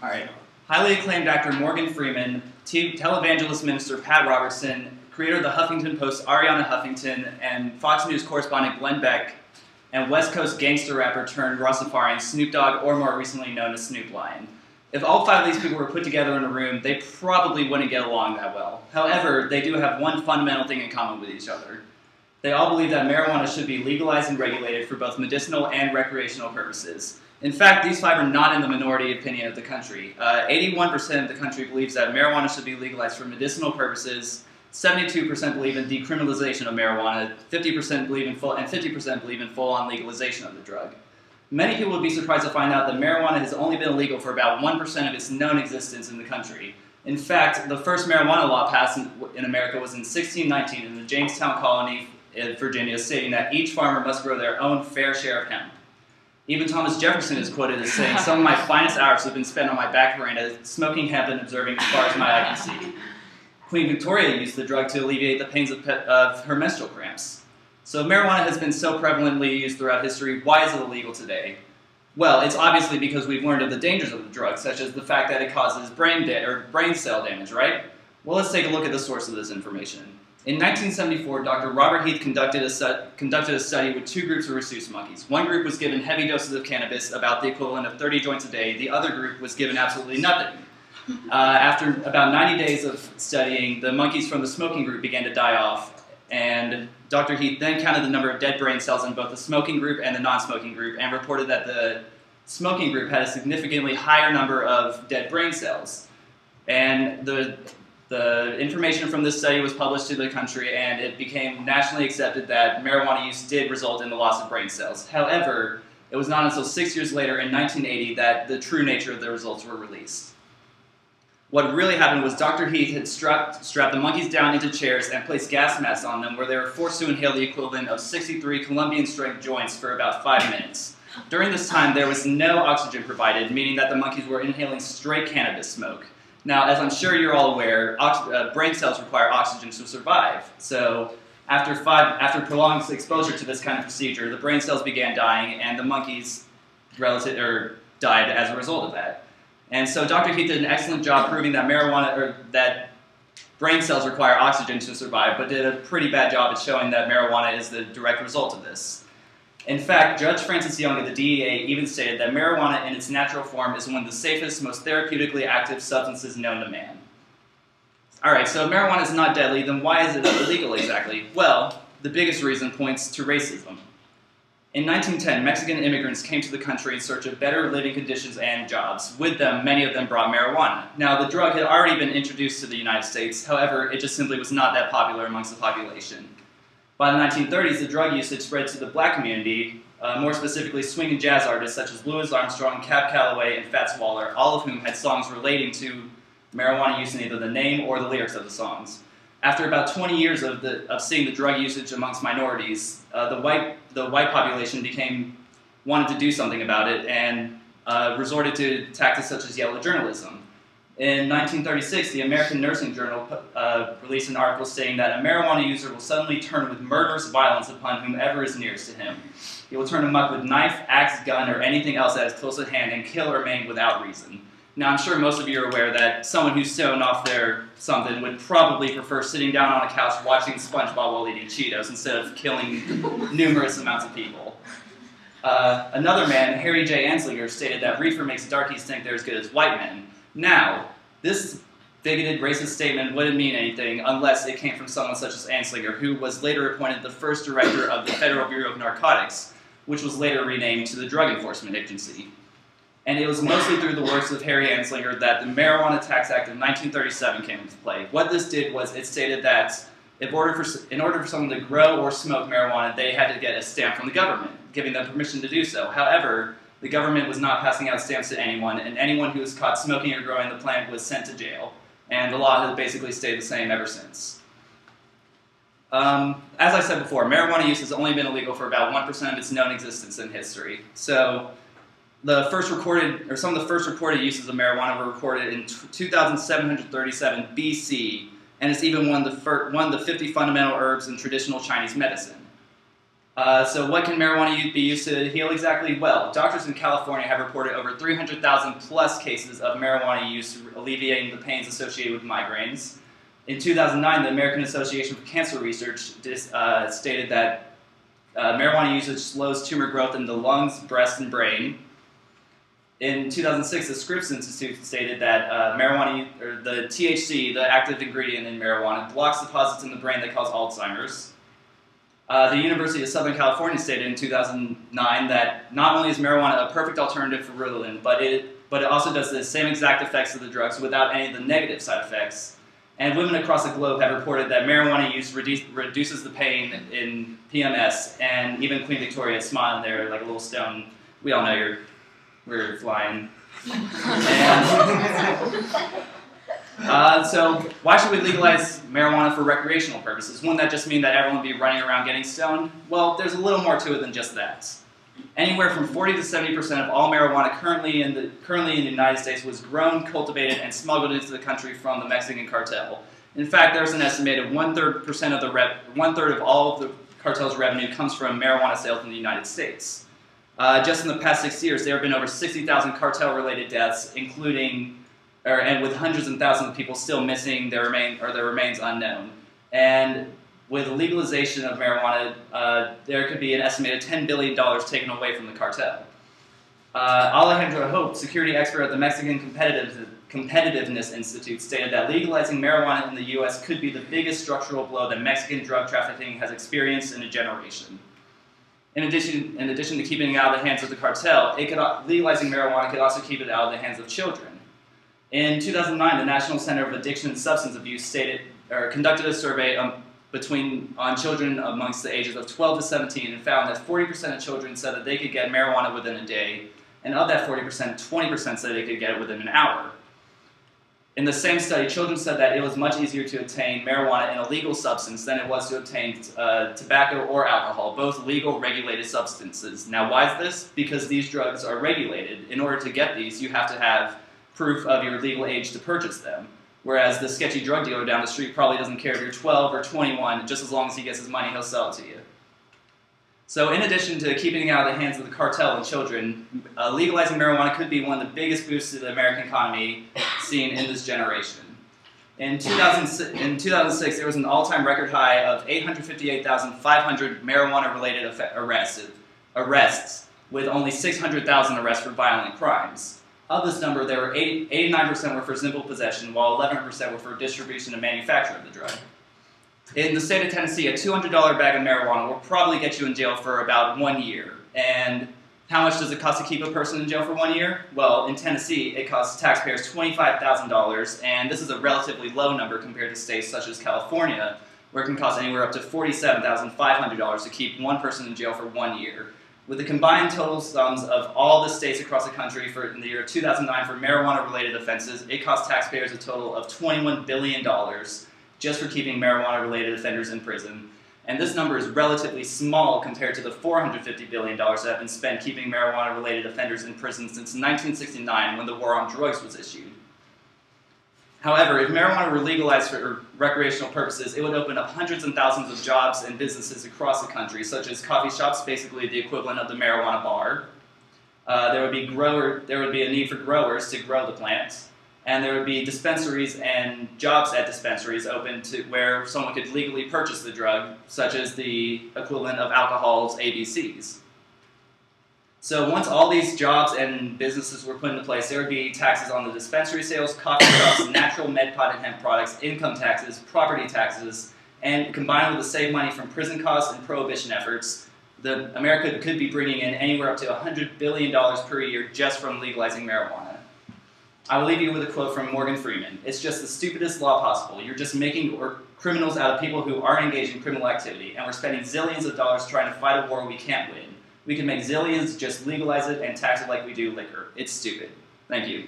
All right. Highly acclaimed actor Morgan Freeman, televangelist minister Pat Robertson, creator of the Huffington Post Ariana Huffington, and Fox News correspondent Glenn Beck, and West Coast gangster rapper turned Rastafarian Snoop Dogg, or more recently known as Snoop Lion. If all five of these people were put together in a room, they probably wouldn't get along that well. However, they do have one fundamental thing in common with each other. They all believe that marijuana should be legalized and regulated for both medicinal and recreational purposes. In fact, these five are not in the minority opinion of the country. 81% of the country believes that marijuana should be legalized for medicinal purposes, 72% believe in decriminalization of marijuana, 50% believe in full, and 50% believe in full-on legalization of the drug. Many people would be surprised to find out that marijuana has only been illegal for about 1% of its known existence in the country. In fact, the first marijuana law passed in America was in 1619 in the Jamestown colony in Virginia, stating that each farmer must grow their own fair share of hemp. Even Thomas Jefferson is quoted as saying, "Some of my finest hours have been spent on my back veranda smoking hemp and observing as far as my eye can see." Queen Victoria used the drug to alleviate the pains of her menstrual cramps. So if marijuana has been so prevalently used throughout history, why is it illegal today? Well, it's obviously because we've learned of the dangers of the drug, such as the fact that it causes brain cell damage, right? Well, let's take a look at the source of this information. In 1974, Dr. Robert Heath conducted a study with two groups of rhesus monkeys. One group was given heavy doses of cannabis, about the equivalent of 30 joints a day. The other group was given absolutely nothing. After about 90 days of studying, the monkeys from the smoking group began to die off, and Dr. Heath then counted the number of dead brain cells in both the smoking group and the non-smoking group, and reported that the smoking group had a significantly higher number of dead brain cells. And the information from this study was published to the country, and it became nationally accepted that marijuana use did result in the loss of brain cells. However, it was not until 6 years later, in 1980, that the true nature of the results were released. What really happened was Dr. Heath had strapped the monkeys down into chairs and placed gas masks on them, where they were forced to inhale the equivalent of 63 Colombian-strength joints for about 5 minutes. During this time, there was no oxygen provided, meaning that the monkeys were inhaling straight cannabis smoke. Now, as I'm sure you're all aware, brain cells require oxygen to survive. So after prolonged exposure to this kind of procedure, the brain cells began dying, and the monkeys died as a result of that. And so Dr. Heath did an excellent job proving that that brain cells require oxygen to survive, but did a pretty bad job at showing that marijuana is the direct result of this. In fact, Judge Francis Young of the DEA even stated that marijuana in its natural form is one of the safest, most therapeutically active substances known to man. Alright, so if marijuana is not deadly, then why is it illegal exactly? Well, the biggest reason points to racism. In 1910, Mexican immigrants came to the country in search of better living conditions and jobs. With them, many of them brought marijuana. Now, the drug had already been introduced to the United States, however, it just simply was not that popular amongst the population. By the 1930s, the drug usage spread to the black community, more specifically swing and jazz artists such as Louis Armstrong, Cab Calloway, and Fats Waller, all of whom had songs relating to marijuana use in either the name or the lyrics of the songs. After about 20 years of seeing the drug usage amongst minorities, the white population wanted to do something about it and resorted to tactics such as yellow journalism. In 1936, the American Nursing Journal released an article stating that a marijuana user will suddenly turn with murderous violence upon whomever is nearest to him. He will turn amok with knife, axe, gun, or anything else that is close at hand and kill or maim without reason. Now, I'm sure most of you are aware that someone who's stoned off their something would probably prefer sitting down on a couch watching SpongeBob while eating Cheetos instead of killing numerous amounts of people. Another man, Harry J. Anslinger, stated that reefer makes darkies think they're as good as white men. Now, this bigoted, racist statement wouldn't mean anything unless it came from someone such as Anslinger, who was later appointed the first director of the Federal Bureau of Narcotics, which was later renamed to the Drug Enforcement Agency. And it was mostly through the works of Harry Anslinger that the Marijuana Tax Act of 1937 came into play. What this did was it stated that in order for someone to grow or smoke marijuana, they had to get a stamp from the government, giving them permission to do so. However, the government was not passing out stamps to anyone, and anyone who was caught smoking or growing the plant was sent to jail. And the law has basically stayed the same ever since. As I said before, marijuana use has only been illegal for about 1% of its known existence in history. So some of the first recorded uses of marijuana were recorded in 2737 BC, and it's even one of the 50 fundamental herbs in traditional Chinese medicine. So what can marijuana be used to heal exactly? Well, doctors in California have reported over 300,000 plus cases of marijuana use alleviating the pains associated with migraines. In 2009, the American Association for Cancer Research stated that marijuana usage slows tumor growth in the lungs, breast, and brain. In 2006, the Scripps Institute stated that the THC, the active ingredient in marijuana, blocks deposits in the brain that cause Alzheimer's. The University of Southern California stated in 2009 that not only is marijuana a perfect alternative for Ritalin, but it also does the same exact effects of the drugs without any of the negative side effects. And women across the globe have reported that marijuana use reduces the pain in PMS, and even Queen Victoria is smiling there like a little stone. We all know we're flying. So why should we legalize marijuana for recreational purposes? Wouldn't that just mean that everyone would be running around getting stoned? Well, there's a little more to it than just that. Anywhere from 40 to 70% of all marijuana currently in the United States was grown, cultivated, and smuggled into the country from the Mexican cartel. In fact, there's an estimated one-third of all of the cartel's revenue comes from marijuana sales in the United States. Just in the past 6 years, there have been over 60,000 cartel-related deaths, and with hundreds and thousands of people still missing, their remains unknown. And with the legalization of marijuana, there could be an estimated $10 billion taken away from the cartel. Alejandro Hope, security expert at the Mexican Competitiveness Institute, stated that legalizing marijuana in the U.S. could be the biggest structural blow that Mexican drug trafficking has experienced in a generation. In addition to keeping it out of the hands of the cartel, legalizing marijuana could also keep it out of the hands of children. In 2009, the National Center of Addiction and Substance Abuse conducted a survey on children amongst the ages of 12 to 17 and found that 40% of children said that they could get marijuana within a day, and of that 40%, 20% said they could get it within an hour. In the same study, children said that it was much easier to obtain marijuana, an illegal substance, than it was to obtain tobacco or alcohol, both legal, regulated substances. Now, why is this? Because these drugs are regulated. In order to get these, you have to have proof of your legal age to purchase them, whereas the sketchy drug dealer down the street probably doesn't care if you're 12 or 21, just as long as he gets his money, he'll sell it to you. So in addition to keeping it out of the hands of the cartel and children, legalizing marijuana could be one of the biggest boosts to the American economy seen in this generation. In 2006, there was an all-time record high of 858,500 marijuana-related arrests, with only 600,000 arrests for violent crimes. Of this number, 89% were for simple possession, while 11% were for distribution and manufacture of the drug. In the state of Tennessee, a $200 bag of marijuana will probably get you in jail for about 1 year. And how much does it cost to keep a person in jail for 1 year? Well, in Tennessee, it costs taxpayers $25,000, and this is a relatively low number compared to states such as California, where it can cost anywhere up to $47,500 to keep one person in jail for 1 year. With the combined total sums of all the states across the country in the year 2009 for marijuana-related offenses, it cost taxpayers a total of $21 billion just for keeping marijuana-related offenders in prison. And this number is relatively small compared to the $450 billion that have been spent keeping marijuana-related offenders in prison since 1969 when the war on drugs was issued. However, if marijuana were legalized for recreational purposes, it would open up hundreds and thousands of jobs and businesses across the country, such as coffee shops, basically the equivalent of the marijuana bar. There would be a need for growers to grow the plants, and there would be dispensaries and jobs at dispensaries open to where someone could legally purchase the drug, such as the equivalent of alcohol's ABCs. So once all these jobs and businesses were put into place, there would be taxes on the dispensary sales, coffee shops, natural med pot and hemp products, income taxes, property taxes, and combined with the save money from prison costs and prohibition efforts, America could be bringing in anywhere up to $100 billion per year just from legalizing marijuana. I will leave you with a quote from Morgan Freeman. "It's just the stupidest law possible. You're just making criminals out of people who aren't engaged in criminal activity, and we're spending zillions of dollars trying to fight a war we can't win. We can make zillions, just legalize it and tax it like we do liquor. It's stupid." Thank you.